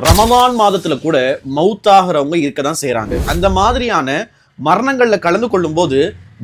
ரமலான் மாதத்துல கூட மௌத்தாகிறவங்க இருக்கதான் செய்யறாங்க. அந்த மாதிரியான மரணங்கள்ல கலந்து கொள்ளும் போது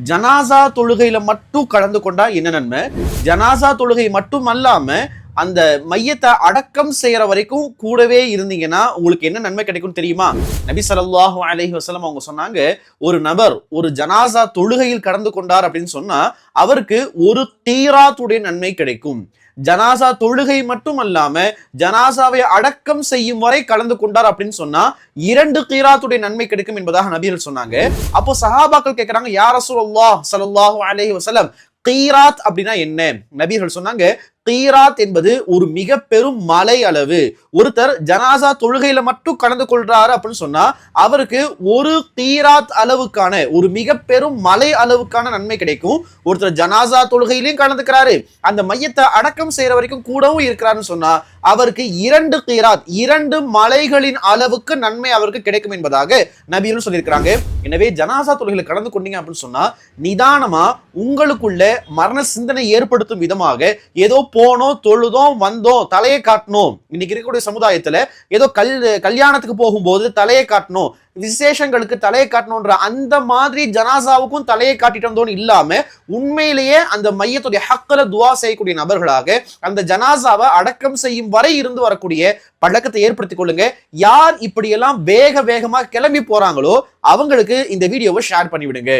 ஜனாசா தொழுகையில மட்டும் கலந்து கொண்டா என்ன நன்மை? ஜனாசா தொழுகை மட்டும் அல்லாம அந்த மையத்தை அடக்கம் செய்யற வரைக்கும் கூடவே இருந்தீங்கன்னா உங்களுக்கு என்ன நன்மை கிடைக்கும் தெரியுமா? நபி ஸல்லல்லாஹு அலைஹி வஸல்லம் அவங்க சொன்னாங்க, ஒரு நபர் ஒரு ஜனாசா தொழுகையில் கலந்து கொண்டார் அப்படின்னு சொன்னா அவருக்கு ஒரு கீராத்துடைய நன்மை கிடைக்கும். ஜனாசா தொழுகை மட்டும் அல்லாம ஜனாசாவை அடக்கம் செய்யும் வரை கலந்து கொண்டார் அப்படின்னு சொன்னா 2 கீராத்துடைய நன்மை கிடைக்கும் என்பதாக நபிகள் சொன்னாங்க. அப்போ சஹாபாக்கள் கேட்கிறாங்க, யா ரசூலுல்லாஹ் ஸல்லல்லாஹு அலைஹி வஸல்லம், கீராத் அப்படின்னா என்ன? நபிகள் சொன்னாங்க, கீராத் என்பது ஒரு மிக பெரும் மலை அளவு. ஒருத்தர் ஜனாசா தொழுகையில மட்டும் கலந்து கொள்றாரு அப்படின்னு சொன்னா அவருக்கு ஒரு கீராத் அளவுக்கான ஒரு மிக பெரும் மலை அளவுக்கான நன்மை கிடைக்கும். ஒருத்தர் ஜனாசா தொழுகையிலையும் கலந்துக்கிறாரு, அந்த மையத்தை அடக்கம் செய்யற வரைக்கும் கூடவும் இருக்கிறாருன்னு சொன்னா அவருக்கு 2 கீராத் 2 மலைகளின் அளவுக்கு நன்மை அவருக்கு கிடைக்கும் என்பதாக நபிகள் சொல்லியிருக்கிறாங்க. எனவே ஜனாசா தொழுகையில கலந்து கொண்டீங்க அப்படின்னு சொன்னா நிதானமா உங்களுக்குள்ள மரண சிந்தனை ஏற்படுத்தும் விதமாக ஏதோ போனோம், தொழுதோம், வந்தோம், தலையை காட்டணும். இன்னைக்கு இருக்கக்கூடிய சமுதாயத்துல ஏதோ கல்யாணத்துக்கு போகும்போது தலையை காட்டணும், விசேஷங்களுக்கு தலையை காட்டணும்ன்ற அந்த மாதிரி ஜனாசாவுக்கும் தலையை காட்டிட்டோம்னு இல்லாம உண்மையிலேயே அந்த மையத்துடைய ஹக்ல துவா செய்யக்கூடிய நபர்களாக அந்த ஜனாசாவை அடக்கம் செய்யும் வரை இருந்து வரக்கூடிய பழக்கத்தை ஏற்படுத்திக் கொள்ளுங்க. யார் இப்படியெல்லாம் வேகமா கிளம்பி போறாங்களோ அவங்களுக்கு இந்த வீடியோவை ஷேர் பண்ணி விடுங்க.